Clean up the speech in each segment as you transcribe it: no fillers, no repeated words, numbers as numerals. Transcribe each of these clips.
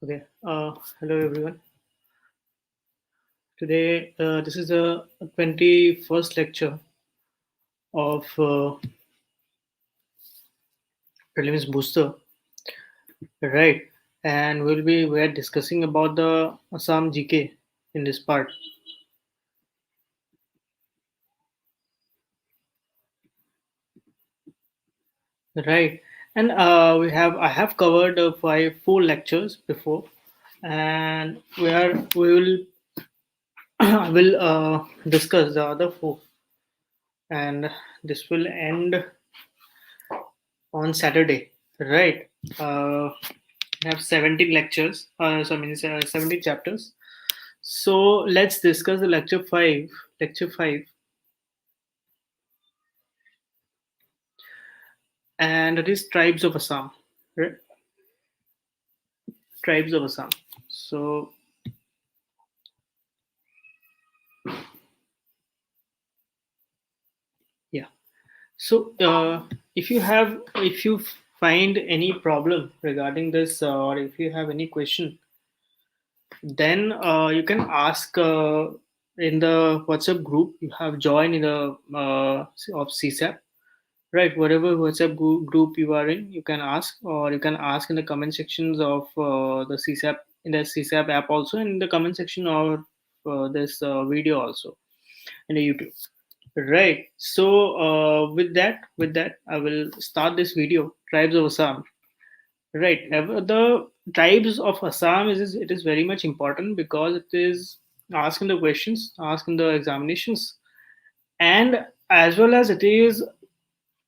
Okay. Hello everyone. Today, this is the 21st lecture of Prelims Booster, right? And we're discussing about the Assam GK in this part, right? And I have covered four lectures before, and we will I will discuss the other four, and this will end on Saturday, right? We have 17 lectures, so I mean 17 chapters. So let's discuss the lecture 5. Lecture 5, and it is tribes of Assam, right? Tribes of Assam. So yeah. So if you find any problem regarding this, or if you have any question, then you can ask in the WhatsApp group you have joined in the of CSAP. Right, whatever WhatsApp group you are in, you can ask, or you can ask in the comment sections of the CSAP, in the CSAP app also, and in the comment section of this video also in the YouTube. Right. So with that, I will start this video. Tribes of Assam. Right. The tribes of Assam is it is very much important because it is asking the questions, asking the examinations, and as well as it is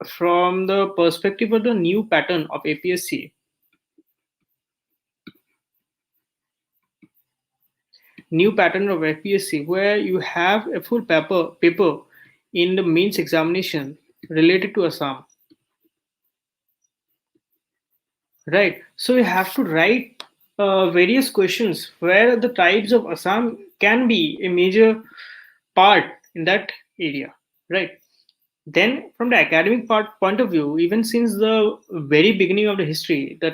from the perspective of the new pattern of APSC, new pattern of APSC, where you have a full paper in the mains examination related to Assam, right? So you have to write various questions where the tribes of Assam can be a major part in that area, right? Then, from the academic point of view, even since the very beginning of the history, the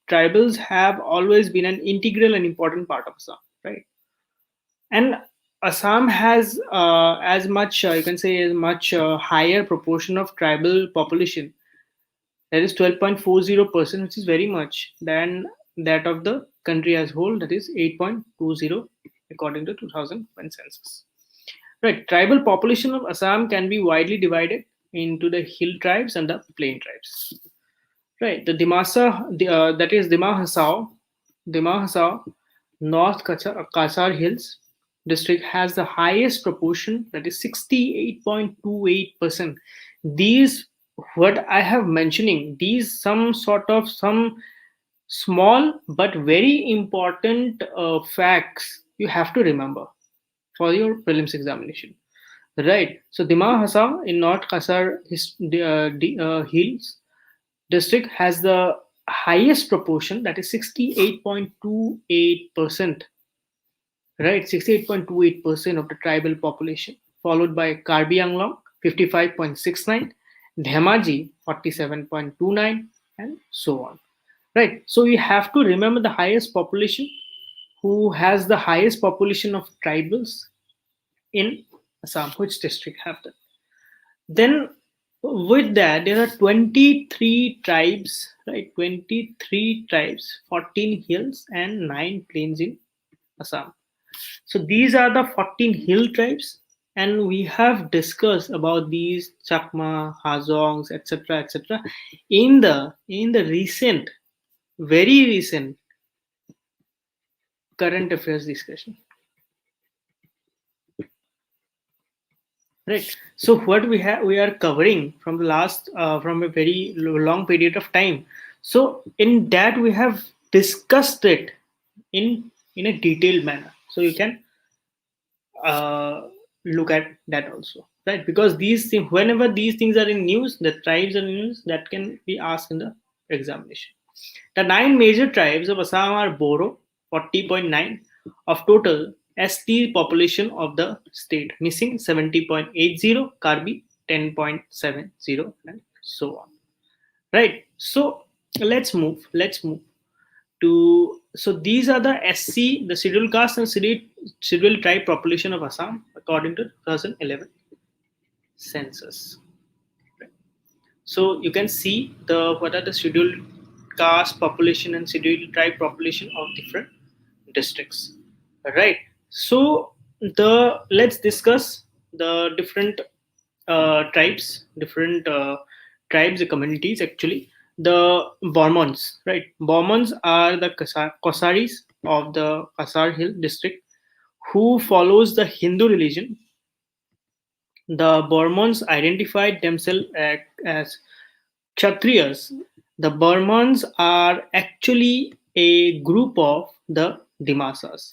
tribals have always been an integral and important part of Assam, right? And Assam has as much you can say as much higher proportion of tribal population, that is 12.40%, which is very much than that of the country as whole, that is 8.20 according to 2001 census. Right, tribal population of Assam can be widely divided into the hill tribes and the plain tribes. Right, the that is Dima Hasao, North Kasar Hills district has the highest proportion, that is 68.28%. These, what I have mentioning, these some small but very important facts you have to remember for your prelims examination. Right. So Dima Hassan in North Kasar Hills district has the highest proportion, that is 68.28%. Right, 68.28% of the tribal population, followed by Karbi Anglong 55.69, Dhemaji 47.29, and so on. Right. So we have to remember the highest population, who has the highest population of tribals in Assam, which district have that. Then with that, there are 23 tribes, right? 23 tribes, 14 hills, and 9 plains in Assam. So these are the 14 hill tribes, and we have discussed about these Chakma, Hazongs, etc., in the recent, very recent current affairs discussion. Right. So what we are covering from the last from a very long period of time. So in that we have discussed it in a detailed manner. So you can look at that also, right? Because these things, whenever these things are in news, the tribes are in news, that can be asked in the examination. The 9 major tribes of Assam are Boro, 40.9 of total ST population of the state, missing 70.80, Karbi 10.70, and so on. Right. So let's move. Let's move to, so these are the SC, the scheduled caste and scheduled tribe population of Assam according to 2011 census. So you can see the what are the scheduled caste population and scheduled tribe population of different districts. Right. So the let's discuss the different tribes, the communities actually. The Bormons, right? Bormons are the Kosaris of the Kasar Hill district who follows the Hindu religion. The Burmans identified themselves as Kshatriyas. The Burmans are actually a group of the Dimasas.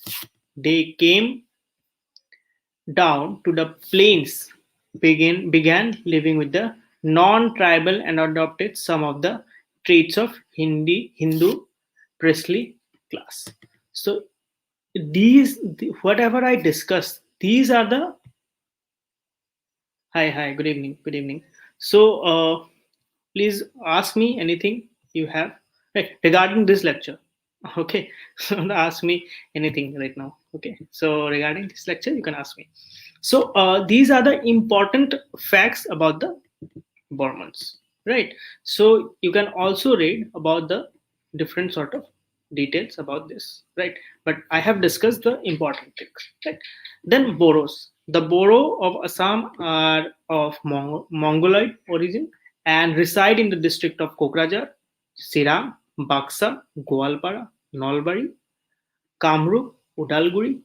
They came down to the plains, began living with the non-tribal and adopted some of the traits of Hindu priestly class. So whatever I discussed, these are the hi, good evening, good evening. So, please ask me anything you have regarding this lecture. Okay, so don't ask me anything right now. Okay, so regarding this lecture, you can ask me. So, these are the important facts about the Burmans, right? So, you can also read about the different sort of details about this, right? But I have discussed the important things, right? Then Boros. The Boro of Assam are of Mongoloid origin and reside in the district of Kokrajhar, Siram, Baksa, Goalpara, Nalbari, Kamrup, Udalguri,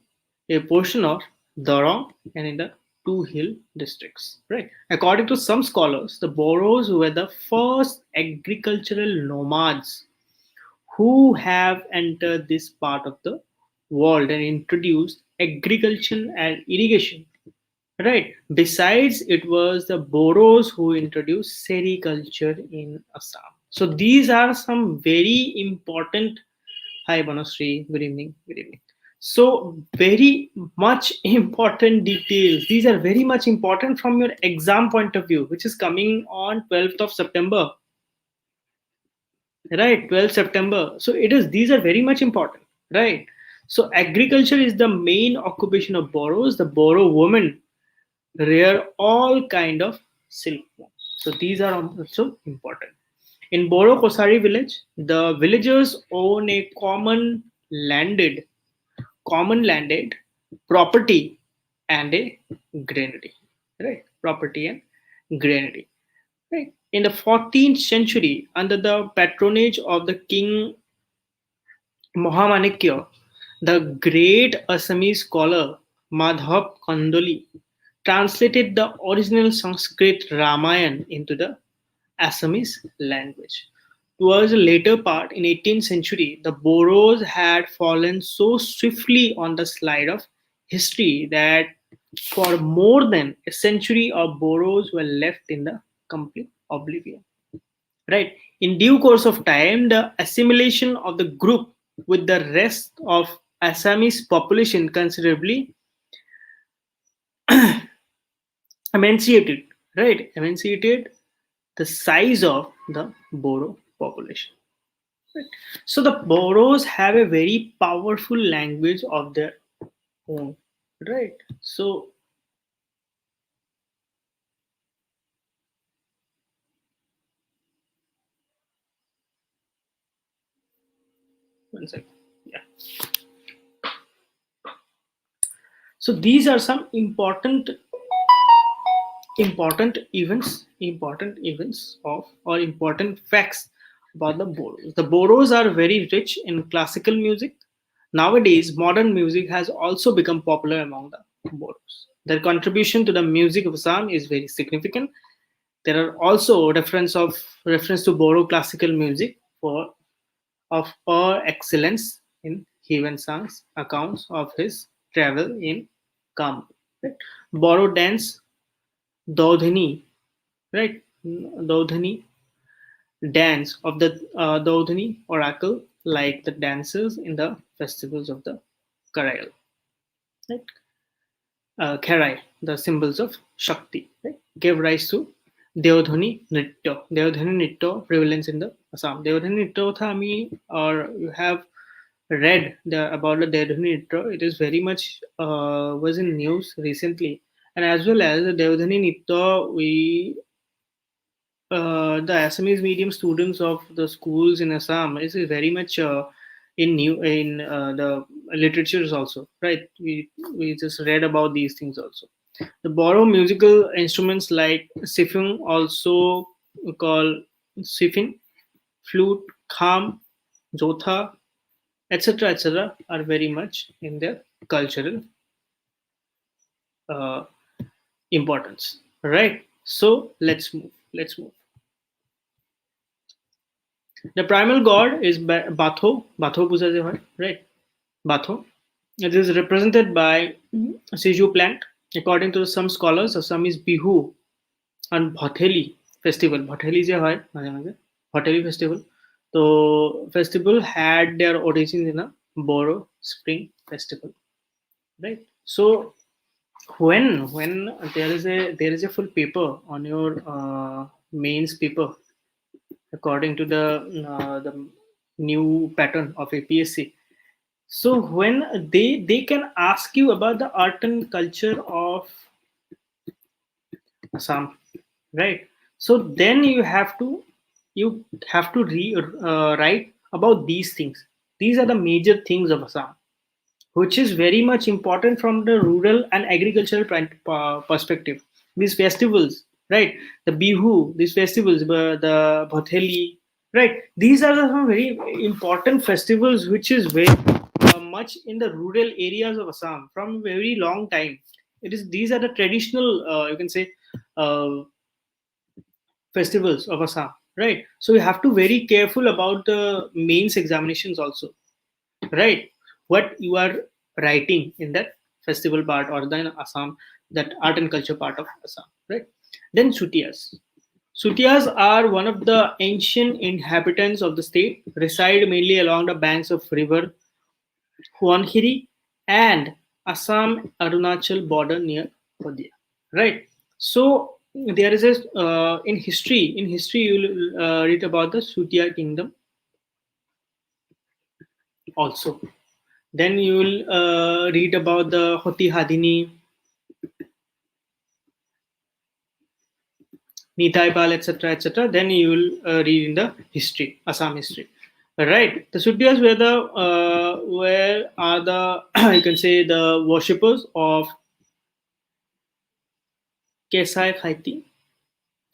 a portion of Darong, and in the two hill districts. Right. According to some scholars, the Boros were the first agricultural nomads who have entered this part of the world and introduced agriculture and irrigation. Right. Besides, it was the Boros who introduced sericulture in Assam. So these are some very important. Hi, Banasri. Good evening. Good evening. So very much important details. These are very much important from your exam point of view, which is coming on 12th of September. Right, 12th September. So it is. These are very much important. Right. So agriculture is the main occupation of Boros. The Boro women rear all kind of silkworm. So these are also important. In Boro Kosari village, the villagers own a common landed property and a granary. Right? Property and granary. Right? In the 14th century, under the patronage of the king Mahamanekya, the great Assamese scholar Madhav Kandoli translated the original Sanskrit Ramayana into the Assamese language. Towards the later part in 18th century, the Boros had fallen so swiftly on the slide of history that for more than a century our Boros were left in the complete oblivion. Right. In due course of time, the assimilation of the group with the rest of Assamese population considerably emancipated, right? Emancipated the size of the Boro population. Right? So the Boros have a very powerful language of their own, right? So one second, yeah. So these are some important events of or important facts about the Boros. The Boros are very rich in classical music. Nowadays, modern music has also become popular among the Boros. Their contribution to the music of Assam is very significant. There are also reference to Boro classical music for of par excellence in Heaven Sang's accounts of his travel in Kam. Right? Boro dance Dodhani, right? Dodhani dance of the Dodhani oracle, like the dancers in the festivals of the Karail, right? Karai, the symbols of Shakti, right? Gave rise to Deodhani Nritya. Deodhani Nritya prevalence in the Assam. Deodhani Nritya tha ami or you have read about the Devdhani Nitya. It is very much was in news recently, and as well as the Devdhani Nitya, we the Assamese medium students of the schools in Assam is very much in the literatures also, right? We just read about these things also. The borrow musical instruments like sifung, also called sifin, flute, kham, jotha, etc., are very much in their cultural uh, importance, right? So let's move. The primal god is Batho, Batho puja je hoy, right? Batho. It is represented by Siju plant. According to some scholars, Assamese Bihu and Bhatheli festival, Bhatheli je hoy maje maje, Bhatheli festival. So festival had their origins in a Boro spring festival, right? So when there is a full paper on your mains paper, according to the new pattern of APSC. So when they can ask you about the art and culture of Assam, right? So then you have to write about these things. These are the major things of Assam, which is very much important from the rural and agricultural perspective. These festivals, right? The Bihu, these festivals, the Bhatheli, right? These are some very important festivals which is very much in the rural areas of Assam from very long time. It is these are the traditional, you can say, uh, festivals of Assam, right? So you have to very careful about the mains examinations also, right? What you are writing in that festival part or the Assam, that art and culture part of Assam, right? Then Sutias are one of the ancient inhabitants of the state, reside mainly along the banks of river Huanhiri and Assam Arunachal border near Podia, right? So there is a in history you will read about the Sutia kingdom also. Then you will read about the Hoti Hadini, Nitai Pal, etc. Then you will read in the history, Assam history. Right. The Sudhyas were the where are the you can say the worshippers of Kesai Khati,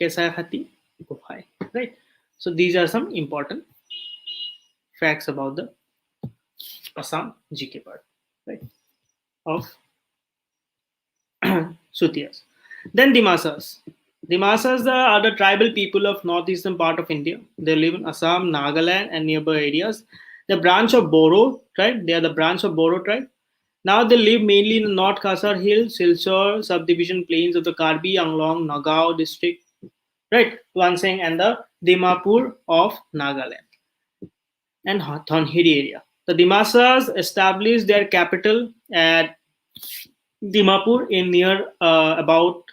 Kesai Khati Gofai. Right. So these are some important facts about the Assam GK part, right? Of Sutiyas. Then Dimasas. Dimasas are the tribal people of northeastern part of India. They live in Assam, Nagaland, and nearby areas. The branch of Boro tribe. They are the branch of Boro tribe. Now they live mainly in the North Kasar Hills, Silchar subdivision plains of the Karbi Anglong Nagaon district, right? Wansing and the Dimapur of Nagaland and Thonhiri area. The Dimasas established their capital at Dimapur in near about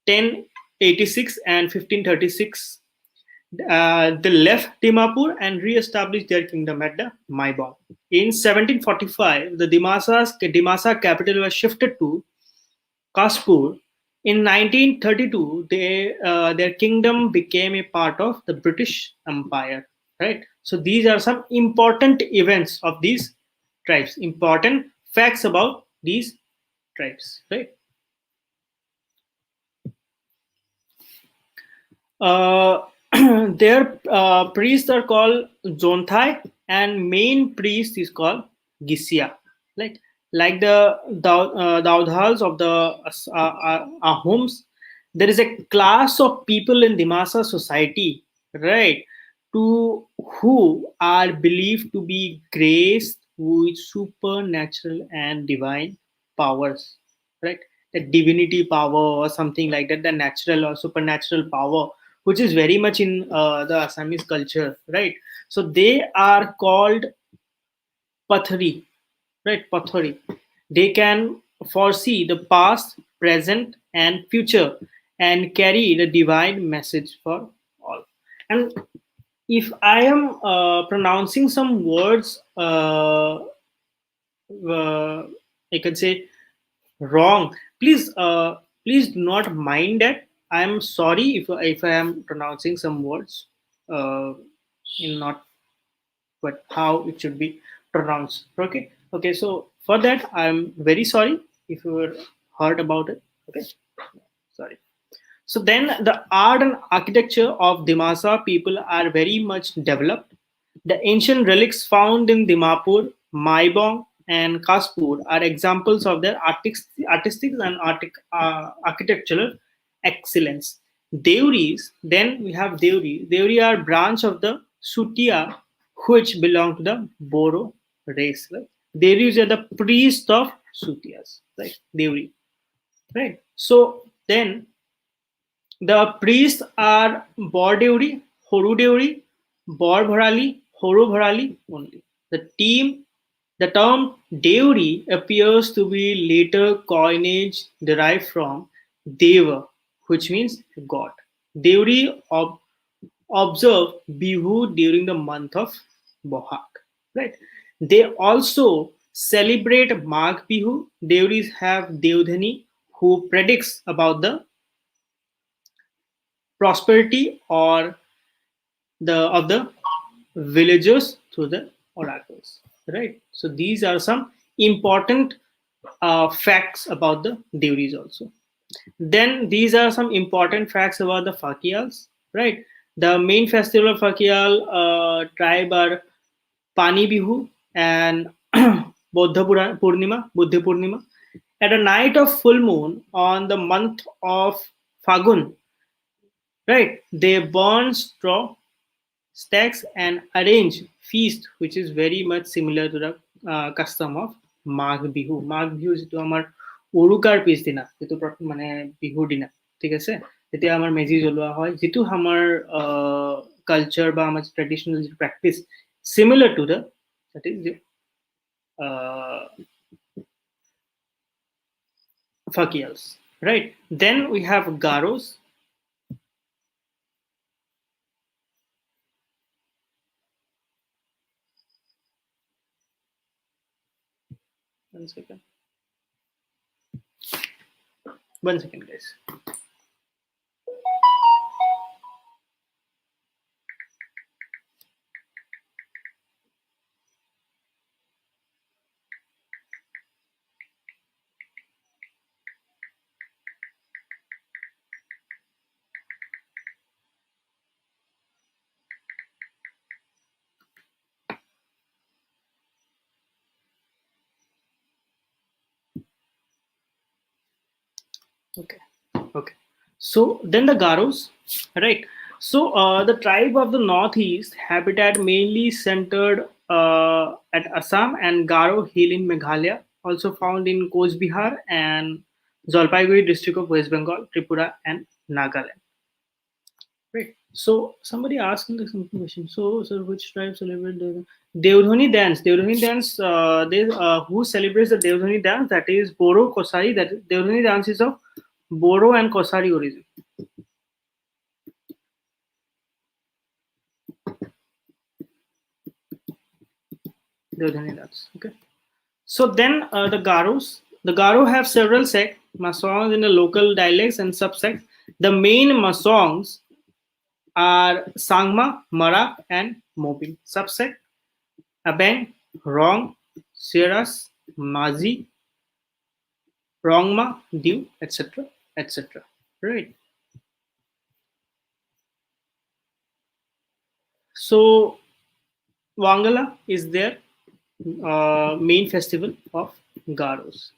1086 and 1536. They left Dimapur and re-established their kingdom at the Maibong. In 1745, the Dimasa capital was shifted to Kaspur. In 1932, their kingdom became a part of the British Empire. Right. So these are some important events of these tribes. Important facts about these tribes. Right. Uh, their priests are called Zonthai, and main priest is called Gisia. Like like the Daudhals of the Ahoms, there is a class of people in Dimasa society, right, to who are believed to be graced with supernatural and divine powers, right? The divinity power or something like that, the natural or supernatural power, which is very much in the Assamese culture, right? So they are called Pathari, right? Pathari. They can foresee the past, present, and future and carry the divine message for all. And If I am pronouncing some words, I can say wrong. Please do not mind that. I am sorry if I am pronouncing some words in not but how it should be pronounced. Okay. Okay. So for that, I'm very sorry if you were heard about it. Okay. Sorry. So then the art and architecture of Dimasa people are very much developed. The ancient relics found in Dimapur, Maibong, and Kaspur are examples of their artistic and architectural excellence. Deuris, then we have Deuri. Deuri are branch of the Sutia, which belong to the Boro race. Right? Deuris are the priest of Sutias. Right? Deuri. Right. So then the priests are Bor Deuri, Horu Deuri, Bor Bharali, Horu Bharali only. The term Deuri appears to be later coinage derived from Deva, which means God. Deuri observe Bihu during the month of Bohag. Right? They also celebrate Magh Bihu. Deuris have Devdhani who predicts about the prosperity or the villagers through the oracles, right? So these are some important facts about the deities also. Then these are some important facts about the Fakiyals, right? The main festival of Fakiyal tribe are Pani Bihu and Buddha Purnima. At a night of full moon on the month of Fagun, right? They burn straw stacks and arrange feast, which is very much similar to the custom of Magh Bihu Magh Bihu যিটো আমাৰ উৰুকাৰ পিছদিনা যিটো মানে বিহুৰ দিনা ঠিক আছে তেতিয়া আমাৰ মেজি জ্বলোৱা হয় যিটো আমাৰ কালচাৰ বা আমাৰ ট্ৰেডিশনেল যিটো practice similar to the that is uh, fakiyals, right? Then we have garos. One second. One second, guys. Okay. Okay. So then the Garos, right? So the tribe of the northeast habitat mainly centered at Assam and Garo Hill in Meghalaya, also found in Coach Bihar and Zalpaiguri district of West Bengal, Tripura, and Nagaland. Right. So somebody asked me this question. So which tribe celebrate the Devdhani dance? Devdhani dance. They who celebrates the Devdhani dance? That is Boro Kosari. That Devdhani dance is of Boro and Kosari origin. Devdhani dance. Okay. So then the Garo have several sects, Masongs in the local dialects and subsects. The main Masongs are Sangma, Marak, and Mobin. Subsect Abeng, Rong, Siras, Mazi, Rongma, Diu, etc. etc. Right. So Wangala is their main festival of Garos.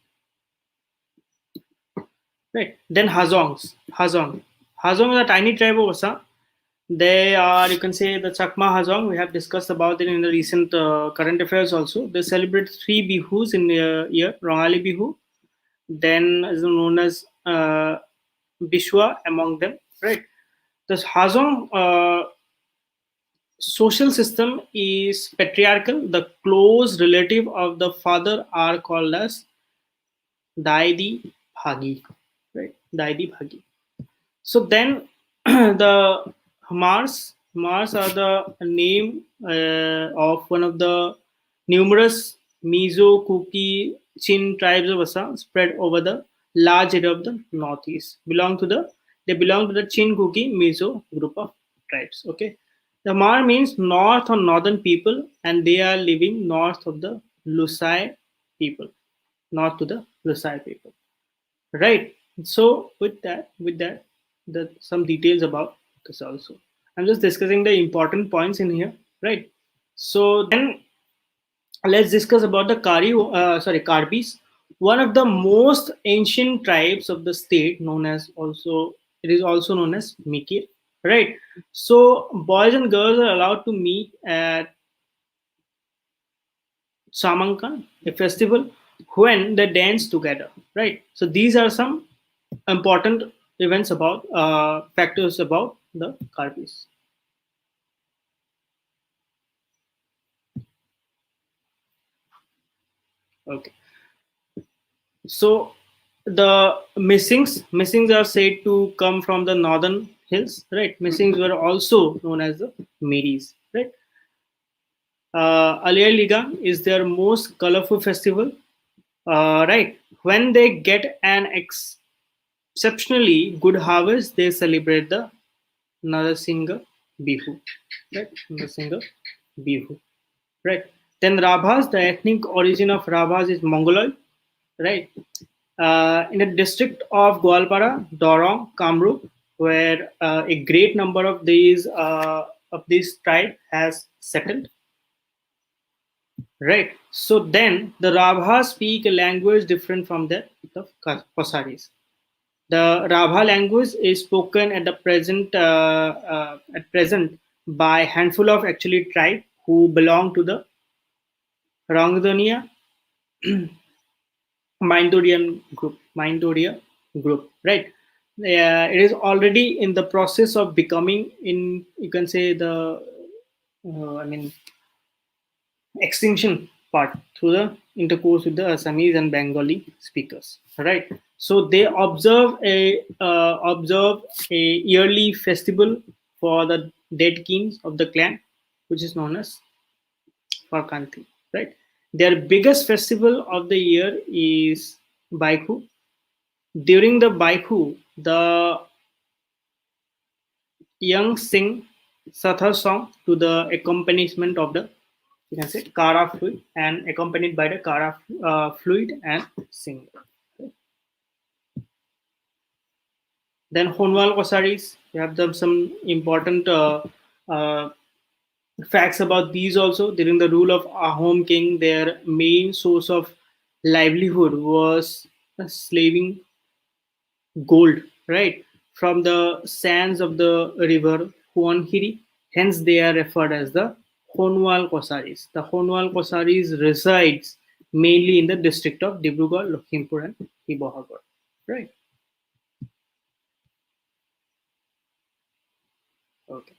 Right. Then Hazongs. Hazong is a tiny tribe of Assam. They are, you can say, the Chakma Hazong. We have discussed about it in the recent current affairs also. They celebrate three bihus in a year. Rongali Bihu, then is known as Bishwa among them. Right. This Hazong social system is patriarchal. The close relative of the father are called as Daidi Bhagi. Right. Daidi Bhagi. So then the Hamars, Mars are the name of one of the numerous Mizo, Kuki, Chin tribes of Assam spread over the large area of the northeast. They belong to the Chin, Kuki, Mizo group of tribes. Okay, the Mar means north or northern people, and they are living north of the Lusai people, north to the Lusai people. Right. So with that, some details about this also. I'm just discussing the important points in here. Right. So then let's discuss about the Karbis, one of the most ancient tribes of the state, it is also known as Mikir. Right. So boys and girls are allowed to meet at Samankan, a festival when they dance together, right? So these are some important events about factors about the Karpis. Okay, so the missings are said to come from the northern hills, right? Missings were also known as the Medes, right? Alia Liga is their most colorful festival, right? When they get an exceptionally good harvest, they celebrate the Narasimha Bihu, right? Narasimha Bihu, right? Then Rabhas, the ethnic origin of Rabhas is Mongoloid, right? In the district of Gwalpara, Dorong, Kamrup, where a great number of these tribe has settled, right? So then the Rabhas speak a language different from that of Kosaris. The Rabha language is spoken at present by a handful of actually tribe who belong to the Rangdonia Mindoria group, right? It is already in the process of becoming in you can say the I mean extinction part through the intercourse with the Assamese and Bengali speakers, right? So they observe a yearly festival for the dead kings of the clan, which is known as Farkanti, right? Their biggest festival of the year is Baiku. During the Baiku, the young sing Satha song to the accompaniment of the you can say Kara fluid and accompanied by the Kara fluid and sing. Then Honwal Kosaris, we have some important uh, facts about these also. During the rule of Ahom king, their main source of livelihood was slaving gold, right, from the sands of the river Huanhiri. Hence, they are referred as the Honwal Kosaris. The Honwal Kosaris resides mainly in the district of Dibrugarh, Lakhimpur, and Hibohagar. Right. Okay.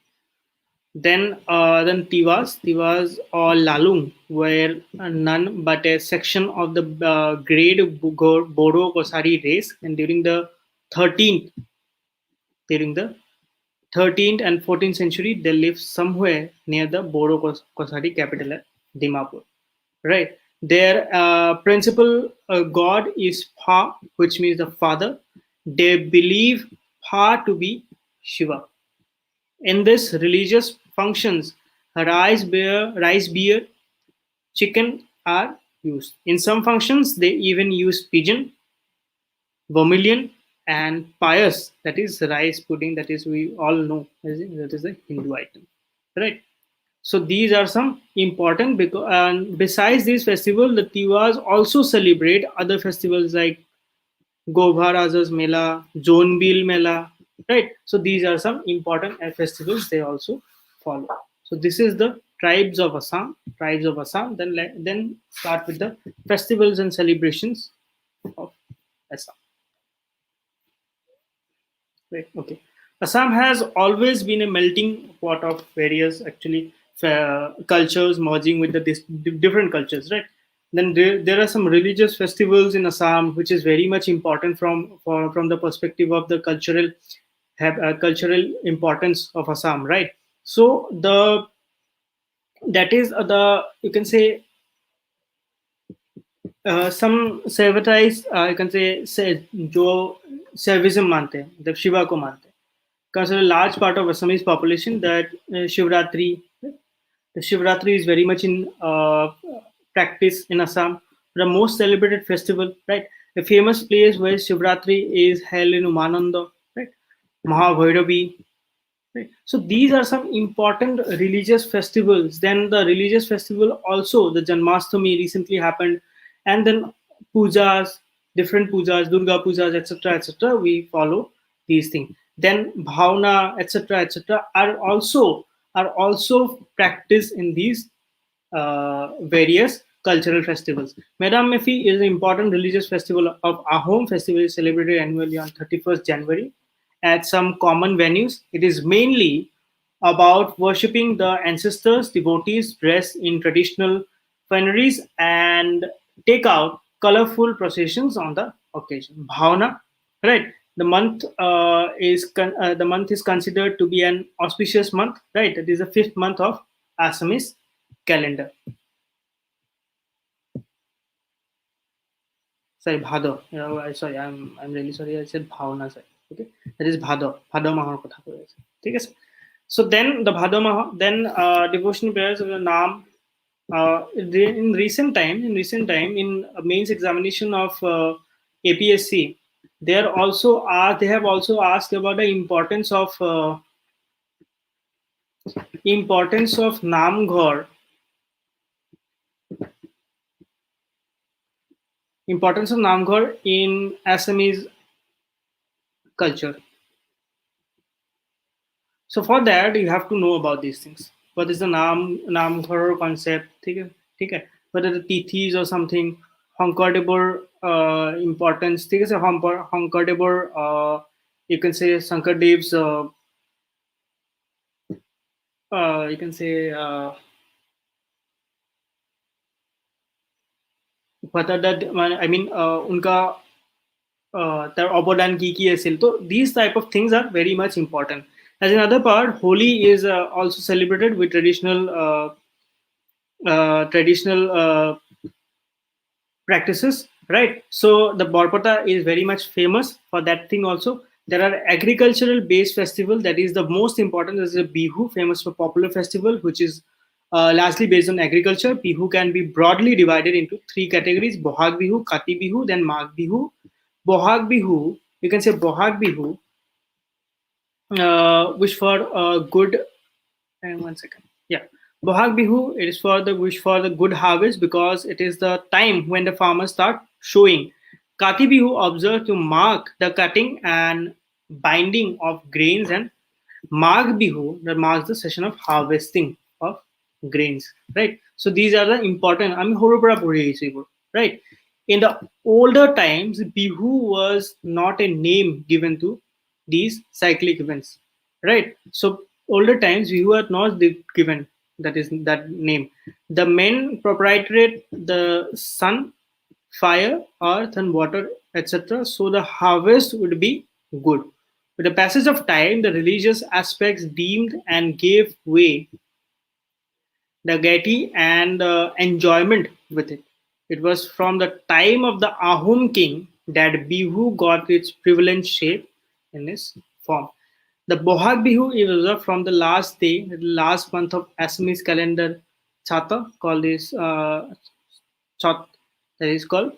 Then Tiwas or Lalung were none but a section of the great Bodo Kosari race, and thirteenth during the 13th and 14th century, they lived somewhere near the Bodo Kosari capital at Dimapur. Right. Their principal god is Pa, which means the father. They believe Pa to be Shiva. In this religious functions, rice beer, chicken are used. In some functions, they even use pigeon, vermilion, and pious. That is rice pudding. That is we all know that is a Hindu item, right? So these are some important because and besides these festivals, the Tiwas also celebrate other festivals like Gobharaza's Mela, Jonbil Mela, right? So these are some important festivals they also follow. So this is the tribes of Assam. Tribes of Assam. Then start with the festivals and celebrations of Assam. Right. Okay. Assam has always been a melting pot of various actually cultures merging with the different cultures, right? Then there are some religious festivals in Assam, which is very much important from the perspective of the cultural importance of Assam, right? So the that is the, you can say, some servitize, you can say जो servicism मानते हैं, मतलब शिवा को मानते हैं, consider a large part of Assamese population that Shivratri, the Shivratri is very much in practice in Assam. The most celebrated festival, right? The famous place where Shivratri is held in Umananda, right? Mahabhairavi, right? So these are some important religious festivals. Then the religious festival also, the Janmashtami recently happened, and then pujas, different pujas, Durga pujas, etc., etc. We follow these things. Then bhavna, etc., etc. are also practiced in these various cultural festivals. Madam Mefi is an important religious festival of Ahom festival is celebrated annually on 31st January at some common venues. It is mainly about worshipping the ancestors, devotees dress in traditional fineries and take out colorful processions on the occasion. Bhavana, right? The month is considered to be an auspicious month, right? It is the fifth month of Assamese calendar. Sorry, Bhado. Sorry, I'm really sorry. I said Bhavna. Sorry. Okay, that is Bhado. Bhado Mahar kotha koi ase. ठीक है. So then the Bhado Mahar, then devotional prayers of the Naam. In mains examination of APSC, they have also asked about the importance of Namghar, in Assamese culture. So for that you have to know about these things. What is the Namghar concept? ठीक है. Whether the tithis or something, Hankardebor importance. ठीक है. Hankardebor, you can say Sankardev's, you can say what are that, I mean उनका তার অবদান কি আছিল. So these type of things are very much important. As another part, Holi is also celebrated with traditional practices, right? So the Borpata is very much famous for that thing also. There are agricultural based festival that is the most important. Is a Bihu, famous for popular festival, which is largely based on agriculture. Bihu can be broadly divided into three categories: Bohag Bihu, Kati Bihu, then Magh Bihu. Bohag Bihu, you can say Bohag Bihu, which for good, and one second. Yeah. Bohag Bihu, it is for the wish for the good harvest because it is the time when the farmers start showing. Kati Bihu observed to mark the cutting and binding of grains, and Magh Bihu that marks the session of harvesting of grains. Right. So these are the important. I mean, horobara puri, right? In the older times, Bihu was not a name given to these cyclic events, right? So older times Bihu are not given that name. The men proprietorate the sun, fire, earth, and water, etc. So the harvest would be good. With the passage of time, the religious aspects deemed and gave way the gaiety and enjoyment with it. It was from the time of the Ahom king that Bihu got its prevalent shape in its form. The Bohag Bihu is observed from the last day, the last month of Assamese calendar Chata, called this Chat, that is called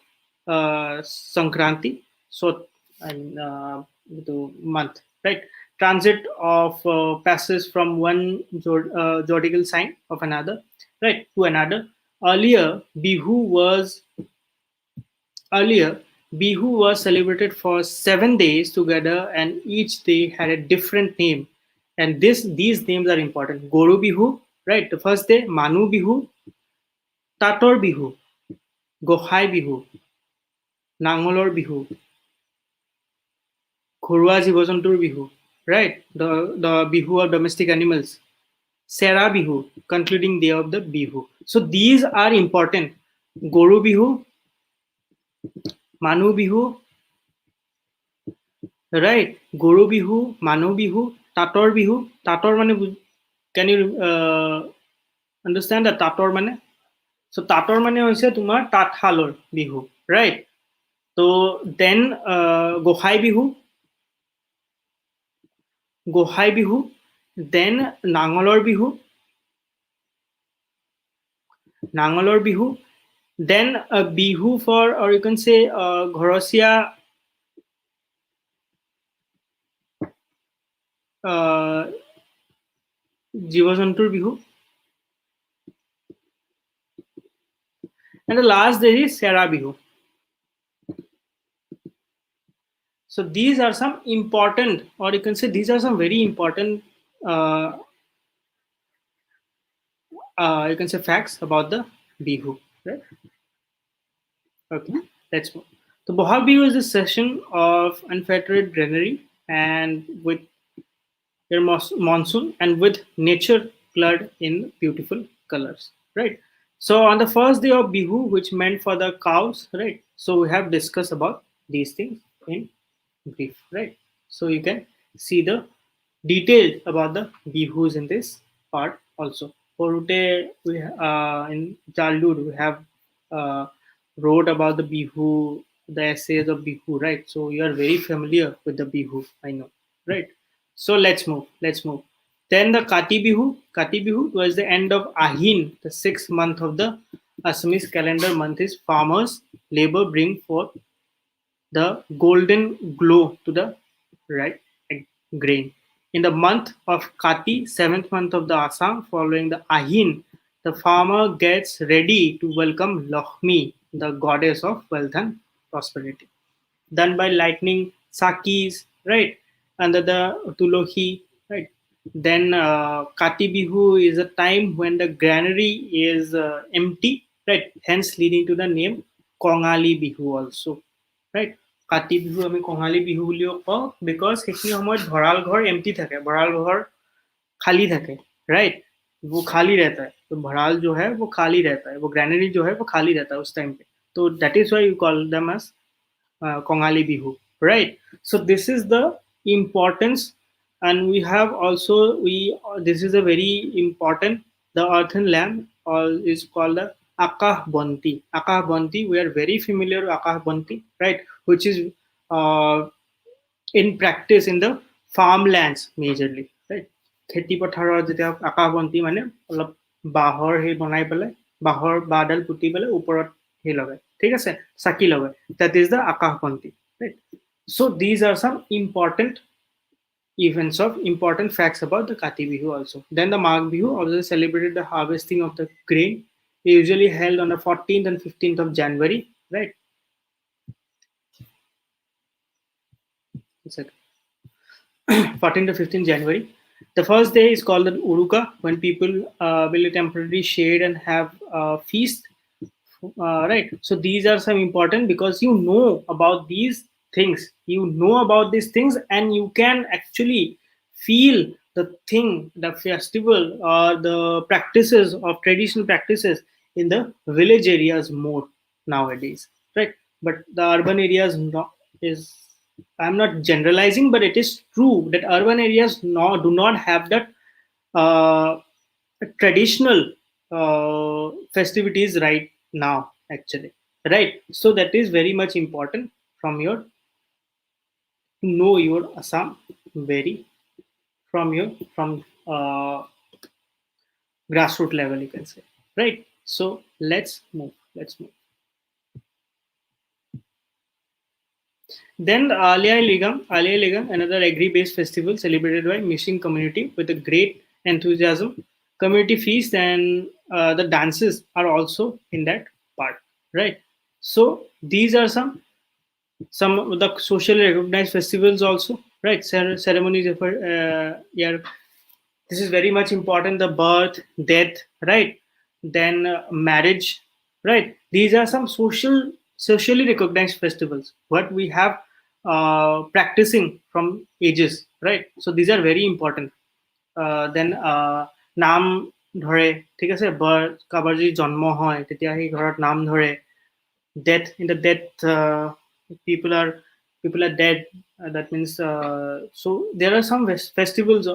Sankranti. So, and the month, right? Transit of passes from one zodiacal sign of another, right, to another. Earlier, Bihu was Earlier, Bihu was celebrated for 7 days together, and each day had a different name. And these names are important. Goru Bihu, right? The first day, Manu Bihu, Tator Bihu, Gohai Bihu, Nangolor Bihu, Khurwa Jibojantur Bihu, right? The Bihu of domestic animals. Sera Bihu, concluding day of the Bihu. So these are important. Goru Bihu, Manu Bihu, right? Guru Bihu, Manu Bihu, Tator Bihu. Tator মানে Can you understand the tator mane? So tator mane hoise tumar tathalor bihu, right? So then Gohai bihu, then Nangolor bihu, then a bihu for, or you can say Ghorosia uh, Jivajantur bihu, and the last day is Sera bihu. So these are some important, or you can say these are some very important, uh, you can say facts about the bihu, right? Okay, let's move. The Bohag Bihu is a session of unfettered greenery and with your monsoon and with nature clad in beautiful colors, right? So on the first day of Bihu, which meant for the cows, right? So we have discussed about these things in brief, right? So you can see the details about the Bihus in this part also. For Ute, we in childhood we have uh, wrote about the Bihu, the essays of Bihu, right? So you are very familiar with the Bihu, I know, right? So let's move. Let's move. Then the Kati Bihu. Kati Bihu was the end of Ahin, the sixth month of the Assamese calendar month is farmers' labor bring forth the golden glow to the right grain. In the month of Kati, seventh month of the Assam, following the Ahin, the farmer gets ready to welcome Lakshmi, the goddess of wealth and prosperity, done by lightning sakis, right, under the tulohi, right. Then Kati Bihu is a time when the granary is empty, right, hence leading to the name Kongali Bihu also, right. Kati Bihu আমি কঙালী বিহু বুলিও কওঁ because সেইখিনি সময়ত ভঁৰাল ঘৰ MT থাকে ভঁৰাল ঘৰ खाली থাকে राइट वो खाली रहता है तो भराल जो है वो खाली रहता है वो ग्रैनरी जो है वो खाली रहता है उस टाइम पे तो that is why you call them as Kongali Bihu, right? So this is the importance, and we have also this is a very important. The earthen lamp is called the Akah Bonti. Akah Bonti, we are very familiar with Akah Bonti, right? Which is uh, in practice in the farmlands majorly, right? খেতি পথাৰত যেতিয়া আকাশ বন্তি মানে অলপ বাঁহৰ সেই বনাই পেলাই বাঁহৰ বাঁহডাল পুতি পেলাই ওপৰত সেই লগায় ঠিক আছে চাকি লগায় that is the আকাশ বন্তি, right? So these are some important events of important facts about the Kati Bihu also. Then the Magh Bihu also celebrated the harvesting of the grain, usually held on the 14th and 15th of January, right? 14 to 15 January. The first day is called the Uruka, when people will temporarily shade and have a feast. Right. So these are some important because you know about these things. You know about these things, and you can actually feel the thing, the festival, or the practices of traditional practices in the village areas more nowadays. Right. But the urban areas not is I'm not generalizing, but it is true that urban areas do not have that uh, traditional festivities right now, actually. Right. So that is very much important from your to know your Assam very from grassroots level, you can say. Right. So let's move. Let's move. Then the Alia Ligam, another agri-based festival celebrated by Mishing community with a great enthusiasm. Community feast and the dances are also in that part, right? So these are some of the socially recognized festivals also, right? Ceremonies for yeah, this is very much important. The birth, death, right? Then marriage, right? These are some socially recognized festivals what we have practicing from ages, right? So these are very important. Then নাম ধৰে ঠিক আছে কাৰোবাৰ যদি জন্ম হয় তেতিয়া সেই ঘৰত নাম ধৰে death in the death people are people are dead. That means so there are some festivals.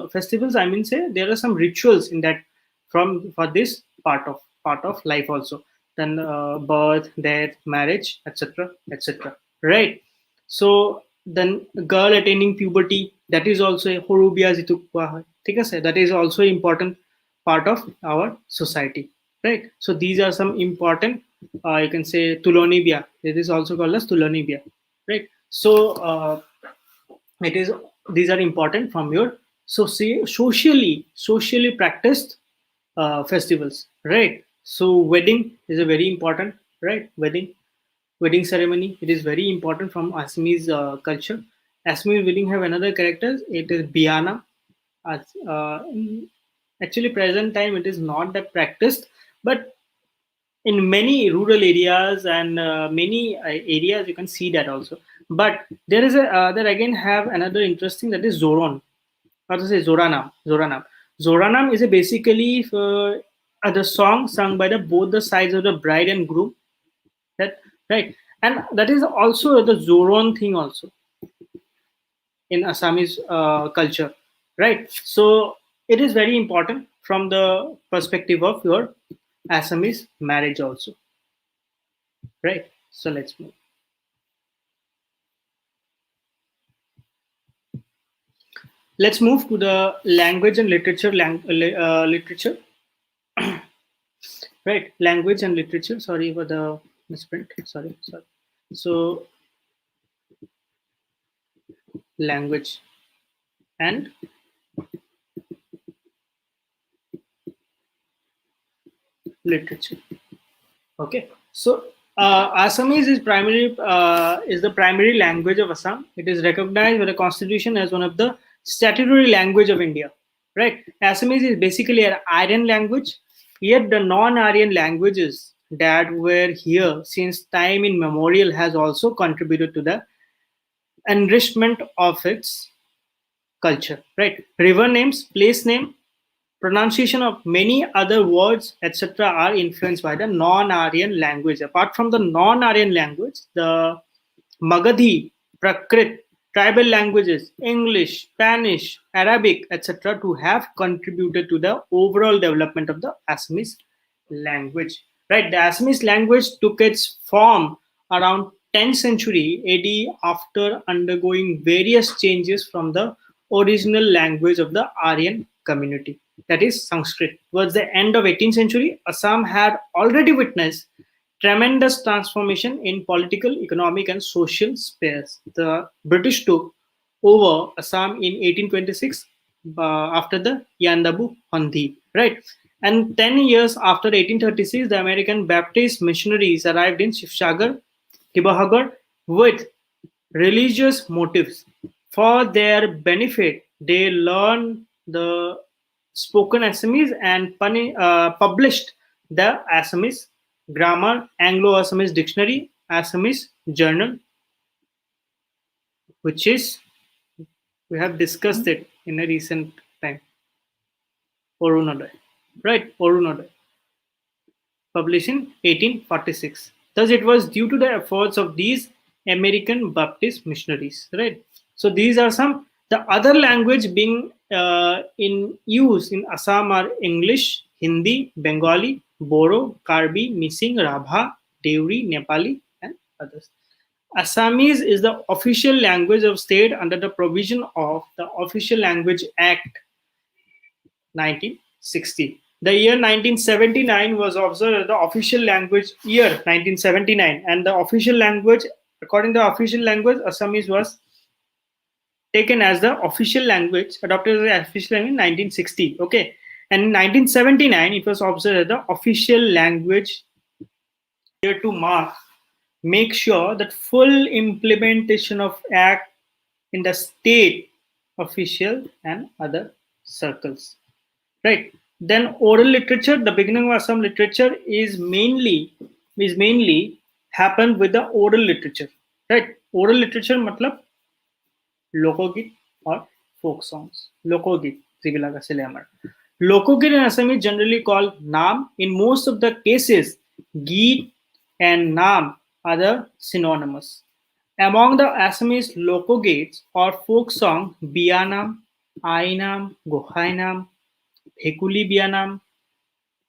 I mean, say there are some rituals in that from for this part of life also. Then birth, death, marriage, etc., etc. Right. So then girl attaining puberty, that is also a horubia jitu koa hoy. ठीक है, that is also important part of our society, right? So these are some important, you can say tulonibia. It is also called as tulonibia, right? So it is, these are important from your socially practiced festivals, right? So wedding is a very important, right? Wedding ceremony, it is very important from Assamese culture. Assamese wedding have another character. It is biana. In actually present time it is not that practiced, but in many rural areas and many areas you can see that also. But there is a there again have another interesting, that is zoron, or to say zoranam is a basically the song sung by the both the sides of the bride and groom, that right. And that is also the zoron thing also in Assamese culture, right? So it is very important from the perspective of your Assamese marriage also, right? So let's move. Let's move to the language and literature. Literature, right? Language and literature. Sorry for the misprint. Sorry. So language and literature. Okay, so Assamese is the primary language of Assam. It is recognized by the constitution as one of the statutory language of India. Right, Assamese is basically an Aryan language. Yet the non-Aryan languages that were here since time immemorial has also contributed to the enrichment of its culture. Right, river names, place name, pronunciation of many other words, etc., are influenced by the non-Aryan language. Apart from the non-Aryan language, the Magadhi, Prakrit, tribal languages, English, Spanish, Arabic, etc., to have contributed to the overall development of the Assamese language. Right, the Assamese language took its form around 10th century AD after undergoing various changes from the original language of the Aryan community, that is Sanskrit. Towards the end of 18th century, Assam had already witnessed tremendous transformation in political, economic, and social spheres. The British took over Assam in 1826 after the Yandabu Sandhi, right? And 10 years after 1836, the American Baptist missionaries arrived in Shivsagar, Tibahagar with religious motives. For their benefit, they learned the spoken Assamese and published the Assamese grammar, Anglo-Assamese dictionary, Assamese journal, which is, we have discussed it in a recent time. Orunodai, right? Orunodai, published in 1846. Thus, it was due to the efforts of these American Baptist missionaries, right? So, these are some. The other language being in use in Assam are English, Hindi, Bengali, Boro, Karbi, Mising, Rabha, Deuri, Nepali, and others. Assamese is the official language of state under the provision of the Official Language Act 1960. The year 1979 was observed as the official language year 1979, and the official language, according to the official language, Assamese was taken as the official language, adopted as the official language in 1960. Okay, and in 1979 it was observed as the official language year to mark, make sure that full implementation of Act in the state official and other circles. Right. Then oral literature, the beginning of Assam literature is mainly happened with the oral literature. Right. Oral literature matlab lokogit or folk songs. Lokogit, Sibilaga Silamar. Lokogit in Assam is generally called Nam. In most of the cases, Geet and Nam are the synonymous. Among the Assamese locogates or folk song, Bianam, Ainam, Gohainam, Hekuli Bianam,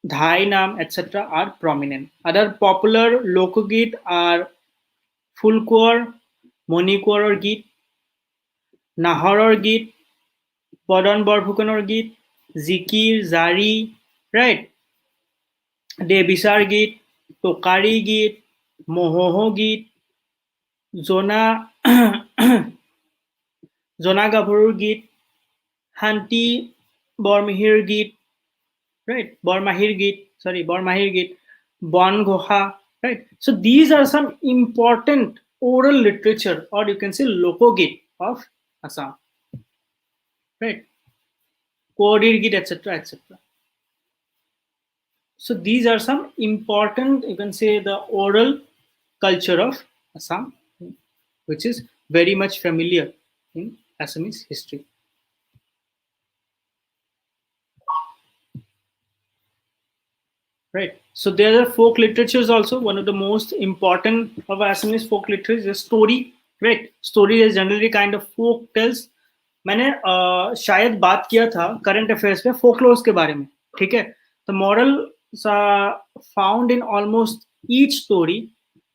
Dhainam, etc. are prominent. Other popular lokogit are Fulkor, Monikwar Git, Nahorar Git, Podon Borfukanar Git, Zikir, Zari, right? Debisar Git, Tokari Git, Mohoho Git, Zona Zona Gabhurur Git, Hanti Bormihir Git, right? Bormahir Git, sorry, Bormahir Git, Bon Goha, right? So these are some important oral literature, or you can say loco git of Assam, right? Kodir Git, etc., etc. So these are some important, you can say, the oral culture of Assam, which is very much familiar in Assamese history. Right. So there are folk literatures also. One of the most important of Assamese folk literature is story. Right. Story is generally kind of folk tales. मैंने शायद बात किया था current affairs पे folklores के बारे में. ठीक है. The morals are found in almost each story.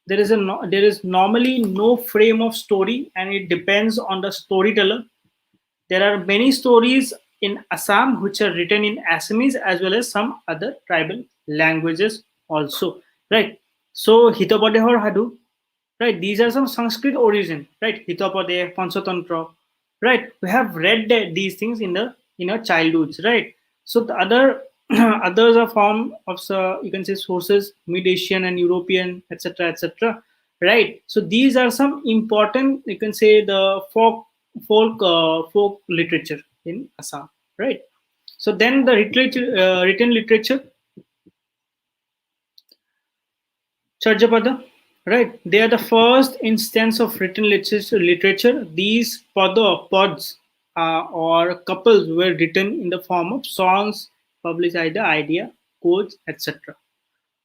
There is normally no frame of story, and it depends on the storyteller. There are many stories in Assam which are written in Assamese as well as some other tribal languages also. Right. So Hitopadeh or Hadu, right? These are some Sanskrit origin, right? Hitopadeh, Panchatantra, right? We have read these things in our childhoods, right? So the other others are form of you can say sources, Mid Asian and European, etc., etc. Right. So these are some important, you can say, the folk literature in Assam, right? So then the written literature, Charjapada, right? They are the first instance of written literature. These pods or couples were written in the form of songs, published either idea, codes, etc.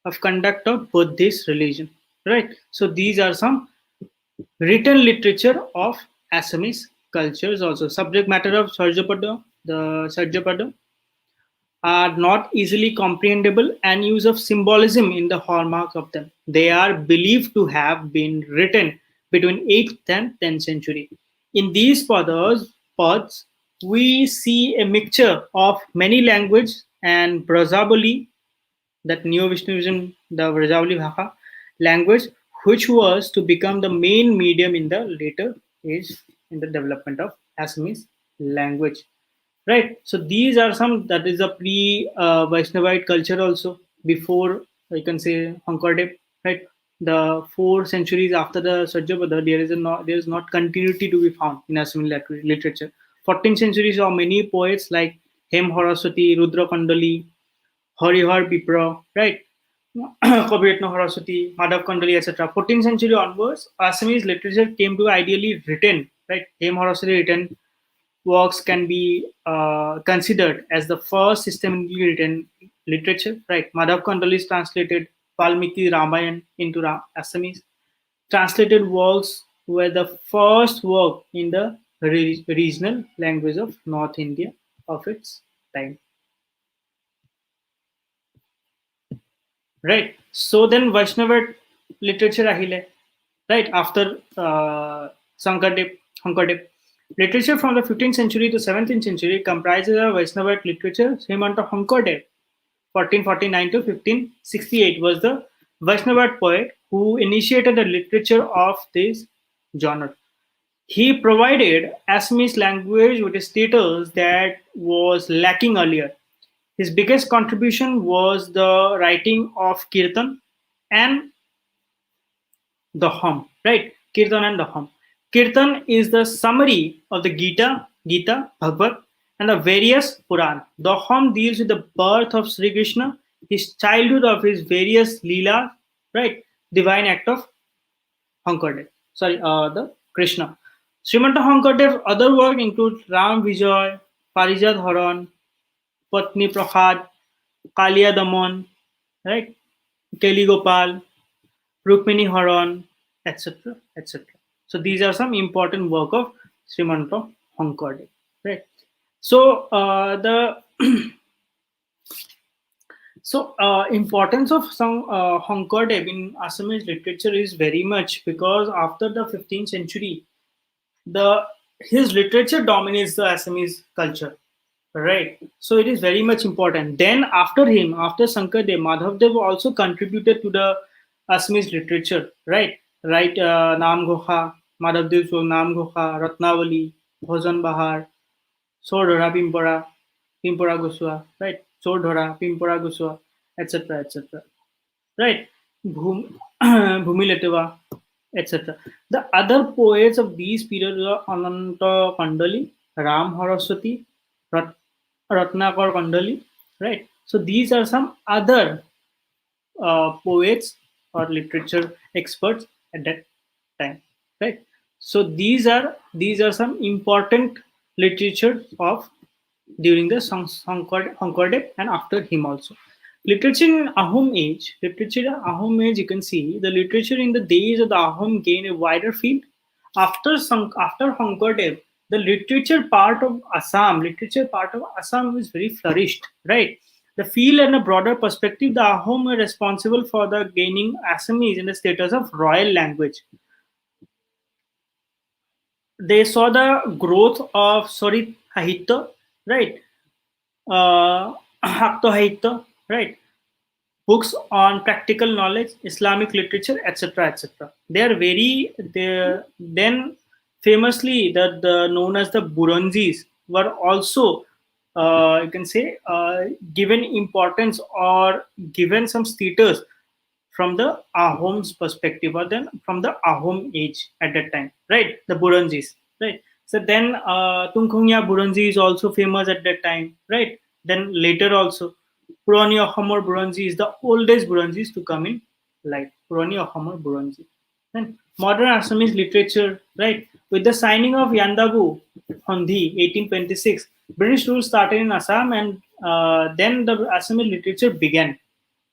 of conduct of Buddhist religion, right? So these are some written literature of Assamese cultures also. Subject matter of Sarjapada are not easily comprehensible and use of symbolism in the hallmarks of them. They are believed to have been written between 8th and 10th century. In these pods, we see a mixture of many languages and Brajabali, that Neo-Vishnuism, the Vrajavali Bhasha language, which was to become the main medium in the later age in the development of Assamese language. Right. So these are some, that is a pre Vaishnavite culture also, before you can say Hankardev. Right. The 4 centuries after the Sajjabada, there is not continuity to be found in Assamese literature. 14th century saw many poets like Hem Horaswati, Rudra Kandali, Harihar Bipra, right? Kaviratna Saraswati, Madhav Kandali, etc. 14th century onwards, Assamese literature came to ideally written, right? Hem Saraswati written works can be considered as the first systematically written literature, right? Madhav Kandali's translated Valmiki Ramayana into Assamese. Translated works were the first work in the regional language of North India of its time. Right. So then Vaishnava literature ahile, right, after Sankardev. Literature from the 15th century to 17th century comprises of Vaishnava literature. Srimanta Hankardev, 1449 to 1568, was the Vaishnava poet who initiated the literature of this genre. He provided Assamese language with a status that was lacking earlier. His biggest contribution was the writing of Kirtan and the hymn, right? Kirtan and the hymn. Kirtan is the summary of the Gita, Bhagavad, and the various Puran. The hymn deals with the birth of Sri Krishna, his childhood, of his various Leela, right? Divine act of Hankardev. Sorry, the Krishna. Srimanta Hankardev other work include Ram Vijay, Parijat Haran, Patni Prahad, Kalia Daman, right? Keli Gopal, Rukmini Haran, etc. etc. So these are some important work of Srimanta Hankorde, right? So the importance of some Hankorde in Assamese literature is very much because after the 15th century, the his literature dominates the Assamese culture, right? So it is very much important. Then after him, after Sankardev, Madhavdev also contributed to the Assamese literature, right? Right, Naam Gokha, Madhavdev so Naam Gokha, Ratnavali, Bhojan Bahar, Sordhara Pimpora, Pimpora Gosua, right? Sordhara, Pimpora Gosua, etc. etc. Right? Bhumi Leteva, etc. The other poets of these periods are Ananta Kandali, Ram Haraswati, Ratnakar Kandali, right? So these are some other poets or literature experts at that time, right? So these are some important literature of during the Songkordev and after him also. Literature in Ahom age, you can see the literature in the days of the Ahom gained a wider field. After Hongkordev, the literature part of Assam is very flourished, right? The field and a broader perspective, the Ahom were responsible for the gaining Assamese in the status of royal language. They saw the growth of Sahitya, right? Hakto right? Books on practical knowledge, Islamic literature, etc., etc. They then famously the known as the Buranjis were also you can say given importance or given some status from the Ahom's perspective, or then from the Ahom age at that time, right? The Buranjis, right? So then Tungkhungya Buranji is also famous at that time, right? Then later also, Purani Ahomar Buranji is the oldest Buranjis to come in life. Purani Ahomar Buranji. Then modern Assamese literature, right? With the signing of Yandabu Sandhi 1826, British rule started in Assam, and then the Assamese literature began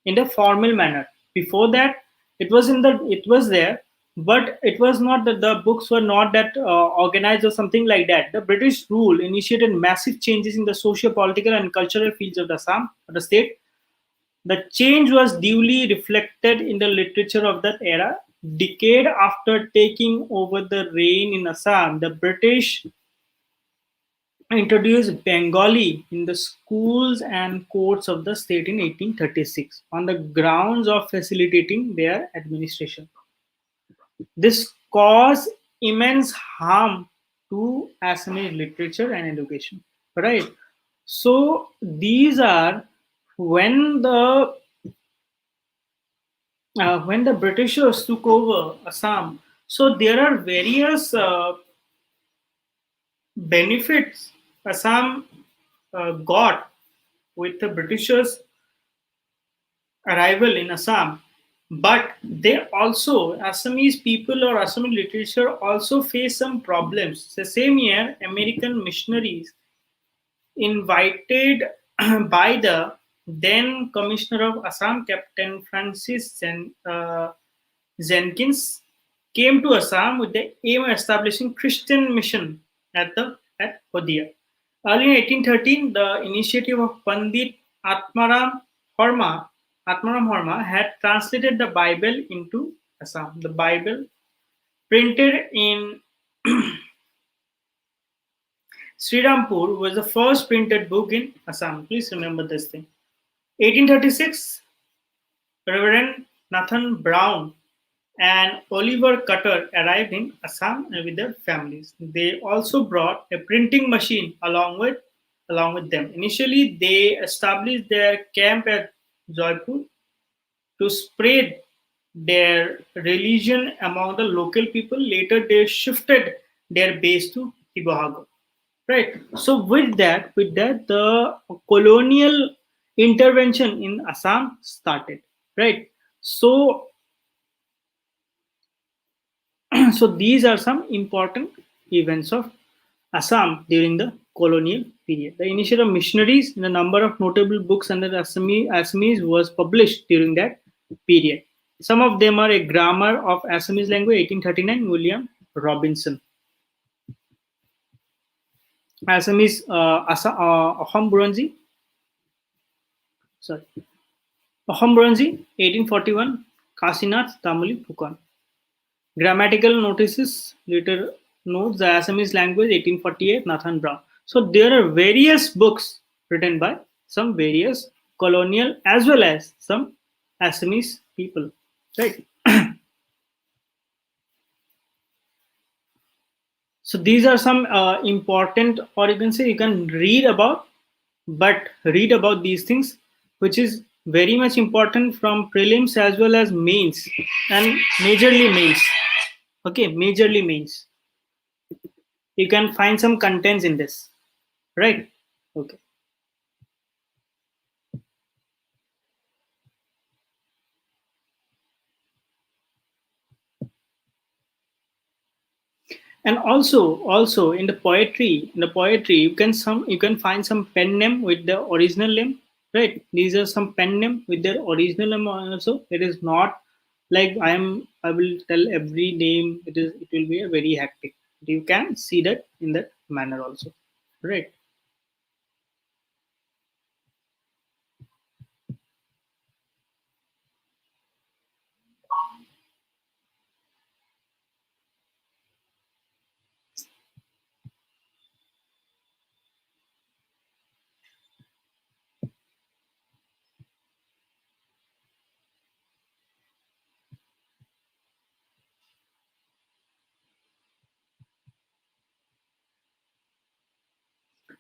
in the formal manner. Before that, it was there, but it was not that the books were not that organized or something like that. The British rule initiated massive changes in the socio political and cultural fields of the Assam, the state. The change was duly reflected in the literature of that era. Decade after taking over the reign in Assam, the British introduced Bengali in the schools and courts of the state in 1836 on the grounds of facilitating their administration. This caused immense harm to Assamese literature and education. Right. So these are when the Britishers took over Assam. So there are various benefits Assam got with the Britishers' arrival in Assam, but they also, Assamese people or Assamese literature also face some problems. The same year, American missionaries invited by the then Commissioner of Assam, Captain Francis Jenkins, came to Assam with the aim of establishing Christian mission at Hodia. Early in 1813, the initiative of Pandit Atmaram Horma had translated the Bible into Assam. The Bible, printed in Srirampur, was the first printed book in Assam. Please remember this thing. 1836, Reverend Nathan Brown and Oliver Cutter arrived in Assam with their families. They also brought a printing machine along with them. Initially, they established their camp at Jaipur to spread their religion among the local people. Later, they shifted their base to Ibahago. Right. So with that, the colonial intervention in Assam started. Right. So so these are some important events of Assam during the colonial period. The initiative of missionaries and the number of notable books under Assamese was published during that period. Some of them are a grammar of Assamese language, 1839, William Robinson. Assamese Aham Buranji. Sorry. Aham Buranji, 1841. Kasinath Tamuli Pukan. Grammatical notices later notes the Assamese language 1848 Nathan Brown. So there are various books written by some various colonial as well as some Assamese people. Right. So these are some important, or you can say you can read about, but read about these things, which is very much important from prelims as well as mains and majorly mains. Okay, majorly mains. You can find some contents in this, right? Okay. And also in the poetry you can find some pen name with the original name, right? These are some pen name with their original name also. It is not like I will tell every name. It will be a very hectic. You can see that in that manner also, right?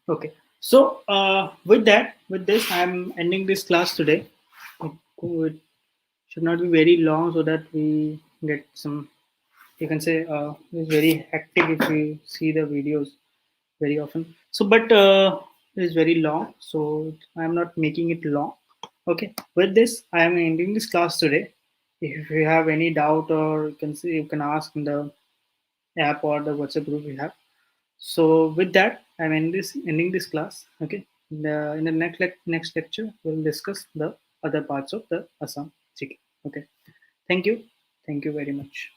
Okay. So with this I'm ending this class today. It should not be very long so that we get some, you can say, it's very hectic if we see the videos very often. So but it's very long, so I'm not making it long. Okay, with this I am ending this class today. If you have any doubt, or you can see, you can ask in the app or the WhatsApp group we have. So with that I'm ending this class. Okay, in the next lecture we'll discuss the other parts of the Assam GK. Okay, thank you, thank you very much.